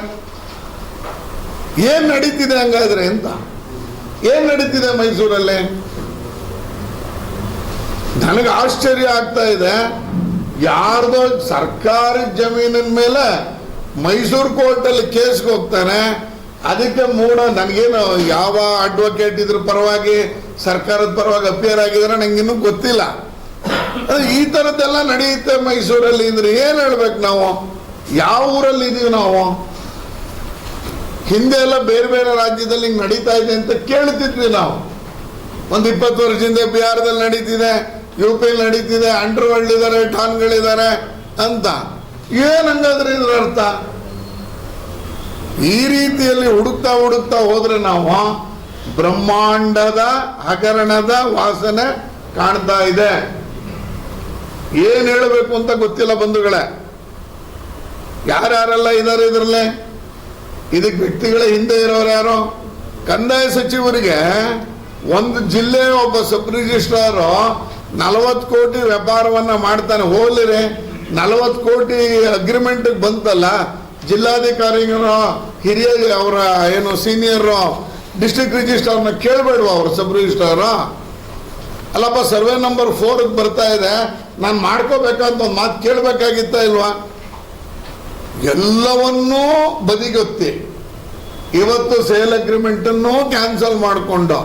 S3: ಏನ್ ನಡೀತಿದೆ ಹಂಗಾದ್ರೆ ಅಂತ? ಏನ್ ನಡೀತಿದೆ ಮೈಸೂರಲ್ಲಿ? ನನಗೆ ಆಶ್ಚರ್ಯ ಆಗ್ತಾ ಇದೆ. ಯಾರ್ದೋ ಸರ್ಕಾರಿ ಜಮೀನಿನ ಮೇಲೆ ಮೈಸೂರು ಕೋರ್ಟಲ್ಲಿ ಕೇಸ್ಗೆ ಹೋಗ್ತಾನೆ. ಅದಕ್ಕೆ ನನಗೇನು ಯಾವ ಅಡ್ವೊಕೇಟ್ ಇದ್ರ ಪರವಾಗಿ, ಸರ್ಕಾರದ ಪರವಾಗಿ ಅಪಿಯರ್ ಆಗಿದ್ರೆ ನಂಗಿನ್ನೂ ಗೊತ್ತಿಲ್ಲ. ಈ ಥರದ್ದೆಲ್ಲ ನಡೆಯುತ್ತೆ ಮೈಸೂರಲ್ಲಿ ಅಂದ್ರೆ ಏನ್ ಹೇಳ್ಬೇಕು ನಾವು? ಯಾವ ಊರಲ್ಲಿ ಇದೀವಿ ನಾವು? ಹಿಂದೆ ಎಲ್ಲ ಬೇರೆ ಬೇರೆ ರಾಜ್ಯದಲ್ಲಿ ಹಿಂಗೆ ನಡೀತಾ ಇದೆ ಅಂತ ಕೇಳ್ತಿದ್ವಿ ನಾವು. ಒಂದು 20 ವರ್ಷದಿಂದ ಬಿಹಾರದಲ್ಲಿ ನಡೀತಿದೆ, UP ನಡೀತಿದೆ, ಅಂಡರ್ವರ್ಲ್ಡ್ ಇದ್ದಾರೆ, ಠಾನ್ಗಳಿದ್ದಾರೆ ಅಂತ. ಏನ್ ಹಂಗಾದ್ರೆ ಇದ್ರ ಅರ್ಥ? ಈ ರೀತಿಯಲ್ಲಿ ಹುಡುಕ್ತಾ ಹುಡುಕ್ತಾ ಹೋದ್ರೆ ನಾವು ಬ್ರಹ್ಮಾಂಡದ ಹಗರಣದ ವಾಸನೆ ಕಾಣ್ತಾ ಇದೆ. ಏನ್ ಹೇಳಬೇಕು ಅಂತ ಗೊತ್ತಿಲ್ಲ ಬಂಧುಗಳೇ. ಯಾರ್ಯಾರೆಲ್ಲ ಇದ್ದಾರೆ ಇದ್ರಲ್ಲೇ? ಇದಕ್ಕೆ ವ್ಯಕ್ತಿಗಳ ಹಿಂದೆ ಇರೋರು ಯಾರು? ಕಂದಾಯ ಸಚಿವರಿಗೆ ಒಂದು ಜಿಲ್ಲೆ ಒಬ್ಬ ಸಬ್ ರಿಜಿಸ್ಟ್ರಾರ್ 40 ಕೋಟಿ ವ್ಯಾಪಾರವನ್ನ ಮಾಡ್ತಾನೆ. ಹೋಗ್ಲಿರಿ, 40 ಕೋಟಿ ಅಗ್ರಿಮೆಂಟ್ ಬಂತಲ್ಲ, ಜಿಲ್ಲಾಧಿಕಾರಿಗಳು ಹಿರಿಯ ಅವರ ಏನು ಸೀನಿಯರ್ ಡಿಸ್ಟ್ರಿಕ್ಟ್ ರಿಜಿಸ್ಟ್ರಾರ್ನ ಕೇಳಬೇಡುವ ಅವರು ಸಬ್ ರಿಜಿಸ್ಟ್ರಾರ್? ಅಲ್ಲಪ್ಪ, ಸರ್ವೆ ನಂಬರ್ 4 ಬರ್ತಾ ಇದೆ, ನಾನು ಮಾಡ್ಕೋಬೇಕಂತ ಒಂದು ಮಾತು ಕೇಳಬೇಕಾಗಿತ್ತ ಇಲ್ವಾ? ಎಲ್ಲವನ್ನೂ ಬದಿಗೊತ್ತಿ ಇವತ್ತು ಸೇಲ್ ಅಗ್ರಿಮೆಂಟ್ ಅನ್ನು ಕ್ಯಾನ್ಸಲ್ ಮಾಡಿಕೊಂಡು,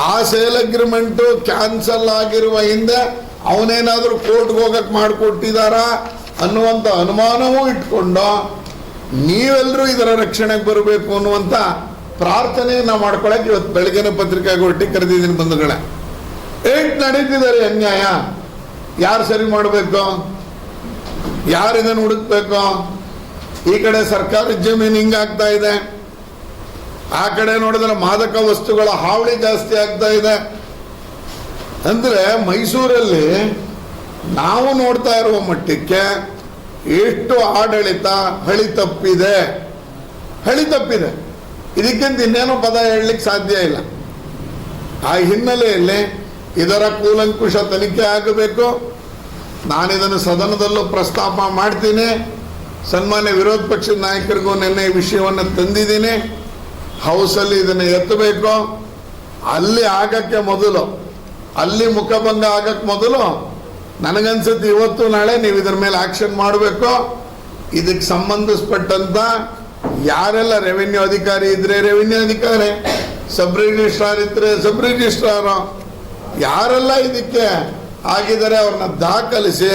S3: ಆ ಸೇಲ್ ಅಗ್ರಿಮೆಂಟ್ ಕ್ಯಾನ್ಸಲ್ ಆಗಿರುವ ಹಿಂದೆ ಅವನೇನಾದ್ರೂ ಕೋರ್ಟ್ಗೆ ಹೋಗಕ್ ಮಾಡಿಕೊಟ್ಟಿದಾರ ಅನ್ನುವಂಥ ಅನುಮಾನವೂ ಇಟ್ಕೊಂಡು ನೀವೆಲ್ಲರೂ ಇದರ ರಕ್ಷಣೆಗೆ ಬರಬೇಕು ಅನ್ನುವಂಥ ಪ್ರಾರ್ಥನೆಯನ್ನ ಮಾಡ್ಕೊಳಕ್ಕೆ ಇವತ್ತು ಬೆಳಗ್ಗೆನೆ ಪತ್ರಿಕಾಗೋಷ್ಠಿ ಕರೆದಿದ್ದೀನಿ ಬಂಧುಗಳೇ. ಏಟ್ ನಡೀತಿದ್ದಾರೆ ಅನ್ಯಾಯ? ಯಾರು ಸರಿ ಮಾಡಬೇಕು? ಯಾರು ಇದನ್ನು ಹುಡುಕ್ಬೇಕು? ಈ ಕಡೆ ಸರ್ಕಾರಿ ಜಮೀನು ಹಿಂಗಾಗ್ತಾ ಇದೆ, ಆ ಕಡೆ ನೋಡಿದ್ರೆ ಮಾದಕ ವಸ್ತುಗಳ ಹಾವಳಿ ಜಾಸ್ತಿ ಆಗ್ತಾ ಇದೆ. ಅಂದ್ರೆ ಮೈಸೂರಲ್ಲಿ ನಾವು ನೋಡ್ತಾ ಇರುವ ಮಟ್ಟಕ್ಕೆ ಎಷ್ಟು ಆಡಳಿತ ಹಳಿ ತಪ್ಪಿದೆ. ಇದಕ್ಕಿಂತ ಇನ್ನೇನೋ ಪದ ಹೇಳಲಿಕ್ಕೆ ಸಾಧ್ಯ ಇಲ್ಲ. ಆ ಹಿನ್ನೆಲೆಯಲ್ಲಿ ಇದರ ಕೂಲಂಕುಷ ತನಿಖೆ ಆಗಬೇಕು. ನಾನಿದನ್ನು ಸದನದಲ್ಲೂ ಪ್ರಸ್ತಾಪ ಮಾಡ್ತೀನಿ. ಸನ್ಮಾನ್ಯ ವಿರೋಧ ಪಕ್ಷದ ನಾಯಕರಿಗೂ ನಿನ್ನೆ ಈ ವಿಷಯವನ್ನು ತಂದಿದ್ದೀನಿ. ಹೌಸಲ್ಲಿ ಇದನ್ನು ಎತ್ತಬೇಕು. ಅಲ್ಲಿ ಆಗಕ್ಕೆ ಮೊದಲು, ಅಲ್ಲಿ ಮುಖಭಂಗ ಆಗಕ್ಕೆ ಮೊದಲು ನನಗನ್ಸುತ್ತೆ ಇವತ್ತು ನಾಳೆ ನೀವು ಇದರ ಮೇಲೆ ಆಕ್ಷನ್ ಮಾಡಬೇಕು. ಇದಕ್ಕೆ ಸಂಬಂಧಿಸ್ಪಟ್ಟಂತ ಯಾರೆಲ್ಲ ರೆವಿನ್ಯೂ ಅಧಿಕಾರಿ ಇದ್ರೆ ರೆವಿನ್ಯೂ ಅಧಿಕಾರಿ, ಸಬ್ ರಿಜಿಸ್ಟ್ರಾರ್ ಇದ್ರೆ ಸಬ್ ರಿಜಿಸ್ಟ್ರಾರ್, ಯಾರೆಲ್ಲ ಇದಕ್ಕೆ ಆಗಿದ್ದಾರೆ ಅವ್ರನ್ನ ದಾಖಲಿಸಿ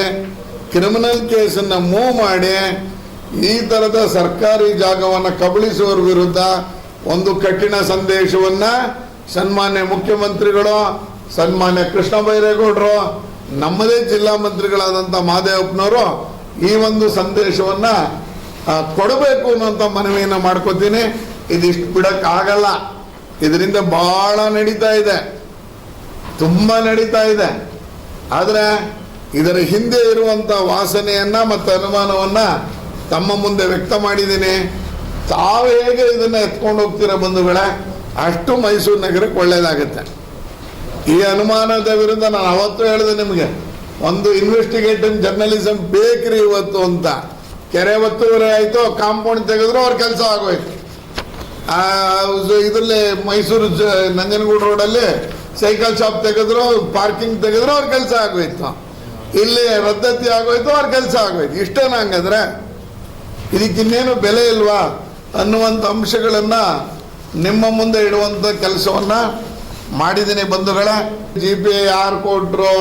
S3: ಕ್ರಿಮಿನಲ್ ಕೇಸನ್ನ ಮೂವ್ ಮಾಡಿ ಈ ತರದ ಸರ್ಕಾರಿ ಜಾಗವನ್ನು ಕಬಳಿಸುವವರ ವಿರುದ್ಧ ಒಂದು ಕಠಿಣ ಸಂದೇಶವನ್ನ ಸನ್ಮಾನ್ಯ ಮುಖ್ಯಮಂತ್ರಿಗಳು, ಸನ್ಮಾನ್ಯ ಕೃಷ್ಣ ಬೈರೇಗೌಡರು, ನಮ್ಮದೇ ಜಿಲ್ಲಾ ಮಂತ್ರಿಗಳಾದಂಥ ಮಹದೇವಪ್ಪನವರು ಈ ಒಂದು ಸಂದೇಶವನ್ನ ಕೊಡಬೇಕು ಅನ್ನೋಂಥ ಮನವಿಯನ್ನು ಮಾಡ್ಕೋತೀನಿ. ಇದಿಷ್ಟು ಬಿಡಕ್ಕಾಗಲ್ಲ. ಇದರಿಂದ ಬಹಳ ನಡೀತಾ ಇದೆ, ತುಂಬ ನಡೀತಾ ಇದೆ. ಆದರೆ ಇದರ ಹಿಂದೆ ಇರುವಂಥ ವಾಸನೆಯನ್ನ ಮತ್ತು ಅನುಮಾನವನ್ನ ತಮ್ಮ ಮುಂದೆ ವ್ಯಕ್ತ ಮಾಡಿದ್ದೀನಿ. ತಾವು ಹೇಗೆ ಇದನ್ನ ಎತ್ಕೊಂಡು ಹೋಗ್ತೀರ ಬಂಧುಗಳೇ, ಅಷ್ಟು ಮೈಸೂರು ನಗರಕ್ಕೆ ಒಳ್ಳೇದಾಗುತ್ತೆ. ಈ ಅನುಮಾನದ ವಿರುದ್ಧ ನಾನು ಅವತ್ತು ಹೇಳಿದೆ ನಿಮಗೆ, ಒಂದು ಇನ್ವೆಸ್ಟಿಗೇಟಿವ್ ಜರ್ನಲಿಸಮ್ ಬೇಕ್ರಿ ಇವತ್ತು ಅಂತ. ಕೆರೆ ಒತ್ತುವರಿ ಆಯಿತು, ಕಾಂಪೌಂಡ್ ತೆಗೆದ್ರು ಅವ್ರ ಕೆಲಸ ಆಗೋಯ್ತು. ಇದರಲ್ಲಿ ಮೈಸೂರು ನಂಜನಗೂಡು ರೋಡಲ್ಲಿ ಸೈಕಲ್ ಶಾಪ್ ತೆಗೆದ್ರು, ಪಾರ್ಕಿಂಗ್ ತೆಗೆದ್ರು, ಅವ್ರ ಕೆಲಸ ಆಗೋಯ್ತು. ಇಲ್ಲಿ ರದ್ದತಿ ಆಗೋಯ್ತು, ಅವ್ರ ಕೆಲಸ ಆಗೋಯ್ತು. ಇಷ್ಟೇನ ಹಂಗಂದ್ರೆ? ಇದಕ್ಕಿನ್ನೇನು ಬೆಲೆ ಇಲ್ವಾ ಅನ್ನುವಂಥ ಅಂಶಗಳನ್ನು ನಿಮ್ಮ ಮುಂದೆ ಇಡುವಂಥ ಕೆಲಸವನ್ನು ಮಾಡಿದ್ದೀನಿ ಬಂಧುಗಳೇ. GPA ಯಾರು ಕೊಟ್ಟರು,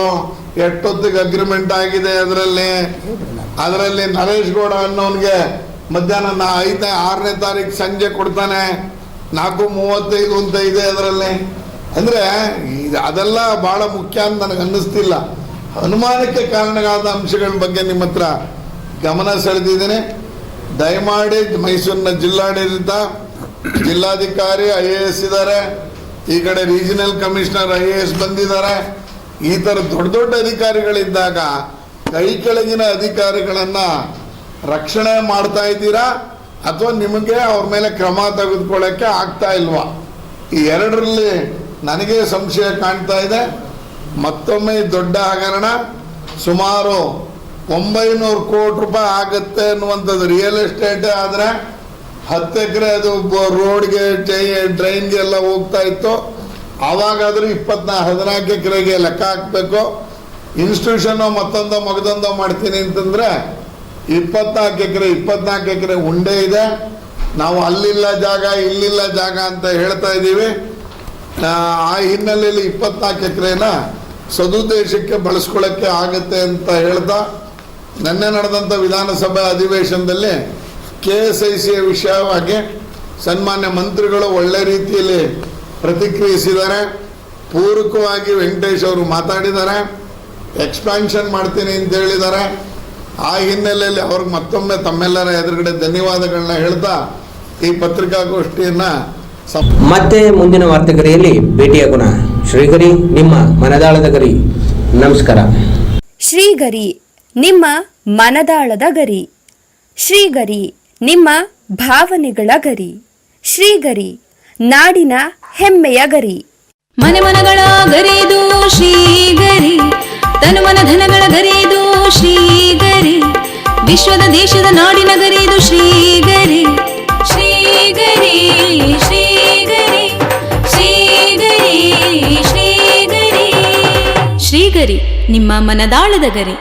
S3: ಎಷ್ಟೊತ್ತಿಗೆ ಅಗ್ರಿಮೆಂಟ್ ಆಗಿದೆ, ಅದರಲ್ಲಿ ನರೇಶ್ ಗೌಡ ಅನ್ನೋನ್ಗೆ ಮಧ್ಯಾಹ್ನ 6ನೇ ತಾರೀಕು ಸಂಜೆ ಕೊಡ್ತಾನೆ, 4:35 ಅಂತ ಇದೆ ಅದರಲ್ಲಿ. ಅಂದರೆ ಅದೆಲ್ಲ ಭಾಳ ಮುಖ್ಯ ಅಂತ ನನಗೆ ಅನ್ನಿಸ್ತಿಲ್ಲ. ಅನುಮಾನಕ್ಕೆ ಕಾರಣವಾದ ಅಂಶಗಳ ಬಗ್ಗೆ ನಿಮ್ಮ ಹತ್ರ ಗಮನ ಸೆಳೆದಿದ್ದೀನಿ. ದಯಮಾಡಿ ಮೈಸೂರಿನ ಜಿಲ್ಲಾಡಳಿತ, ಜಿಲ್ಲಾಧಿಕಾರಿ IAS ಇದ್ದಾರೆ, ಈ ಕಡೆ ರೀಜನಲ್ ಕಮಿಷನರ್ IAS ಬಂದಿದ್ದಾರೆ. ಈ ಥರ ದೊಡ್ಡ ದೊಡ್ಡ ಅಧಿಕಾರಿಗಳಿದ್ದಾಗ ಕೈ ಕೆಳಗಿನ ಅಧಿಕಾರಿಗಳನ್ನು ರಕ್ಷಣೆ ಮಾಡ್ತಾ ಇದ್ದೀರಾ ಅಥವಾ ನಿಮಗೆ ಅವ್ರ ಮೇಲೆ ಕ್ರಮ ತೆಗೆದುಕೊಳ್ಳೋಕ್ಕೆ ಆಗ್ತಾ ಇಲ್ವಾ? ಈ ಎರಡರಲ್ಲಿ ನನಗೆ ಸಂಶಯ ಕಾಣ್ತಾ ಇದೆ. ಮತ್ತೊಮ್ಮೆ ದೊಡ್ಡ ಹಗರಣ ಸುಮಾರು 900 ಕೋಟಿ ರೂಪಾಯಿ ಆಗುತ್ತೆ ಅನ್ನುವಂಥದ್ದು ರಿಯಲ್ ಎಸ್ಟೇಟೇ ಆದರೆ 10 ಎಕರೆ ಅದು ರೋಡ್ಗೆ ಡ್ರೈನ್ಗೆ ಎಲ್ಲ ಹೋಗ್ತಾ ಇತ್ತು. ಆವಾಗಾದರೂ 14 ಎಕರೆಗೆ ಲೆಕ್ಕ ಹಾಕಬೇಕು. ಇನ್ಸ್ಟಿಟ್ಯೂಷನ್ನು ಮತ್ತೊಂದೋ ಮಗದೊಂದೋ ಮಾಡ್ತೀನಿ ಅಂತಂದರೆ 24 ಎಕರೆ ಉಂಡೆ ಇದೆ. ನಾವು ಅಲ್ಲಿಲ್ಲ ಜಾಗ ಇಲ್ಲಿಲ್ಲ ಜಾಗ ಅಂತ ಹೇಳ್ತಾ ಇದ್ದೀವಿ. ಆ ಹಿನ್ನೆಲೆಯಲ್ಲಿ 24 ಎಕರೆನ ಸದುದ್ದೇಶಕ್ಕೆ ಬಳಸ್ಕೊಳ್ಳೋಕ್ಕೆ ಆಗುತ್ತೆ ಅಂತ ಹೇಳ್ತಾ, ನಿನ್ನೆ ನಡೆದಂಥ ವಿಧಾನಸಭೆ ಅಧಿವೇಶನದಲ್ಲಿ KSIC ವಿಷಯವಾಗಿ ಸನ್ಮಾನ್ಯ ಮಂತ್ರಿಗಳು ಒಳ್ಳೆ ರೀತಿಯಲ್ಲಿ ಪ್ರತಿಕ್ರಿಯಿಸಿದ್ದಾರೆ. ಪೂರಕವಾಗಿ ವೆಂಕಟೇಶ್ ಅವರು ಮಾತಾಡಿದ್ದಾರೆ, ಎಕ್ಸ್ಪ್ಯಾನ್ಷನ್ ಮಾಡ್ತೀನಿ ಅಂತ ಹೇಳಿದ್ದಾರೆ. ಆ ಹಿನ್ನೆಲೆಯಲ್ಲಿ ಅವ್ರಿಗೆ ಮತ್ತೊಮ್ಮೆ ತಮ್ಮೆಲ್ಲರ ಎದುರುಗಡೆ ಧನ್ಯವಾದಗಳನ್ನ ಹೇಳ್ತಾ ಈ ಪತ್ರಿಕಾಗೋಷ್ಠಿಯನ್ನು
S1: ಮತ್ತೆ ಮುಂದಿನ ವಾರ್ತೆಗರಿಯಲ್ಲಿ ಭೇಟಿಯಾಗೋಣ. ಶ್ರೀಗರಿ, ನಿಮ್ಮ ಮನದಾಳದ ಗರಿ. ನಮಸ್ಕಾರ.
S4: ಶ್ರೀಗರಿ, ನಿಮ್ಮ ಮನದಾಳದ ಗರಿ. ಶ್ರೀಗರಿ, ನಿಮ್ಮ ಭಾವನೆಗಳ ಗರಿ. ಶ್ರೀಗರಿ, ನಾಡಿನ ಹೆಮ್ಮೆಯ ಗರಿ.
S5: ಮನೆ ಮನಗಳ ಗರಿದು ಶ್ರೀಗರಿ, ತನು ಮನ ಧನಗಳ ಗರಿದು ಶ್ರೀಗರಿ, ವಿಶ್ವದ ದೇಶದ ನಾಡಿನ ಗರಿದು ಶ್ರೀಗರಿ. ಶ್ರೀಗರಿ ಶ್ರೀಗರಿ ಶ್ರೀಗರಿ ಶ್ರೀಗರಿ ಶ್ರೀಗರಿ, ನಿಮ್ಮ ಮನದಾಳದ ಗರಿ.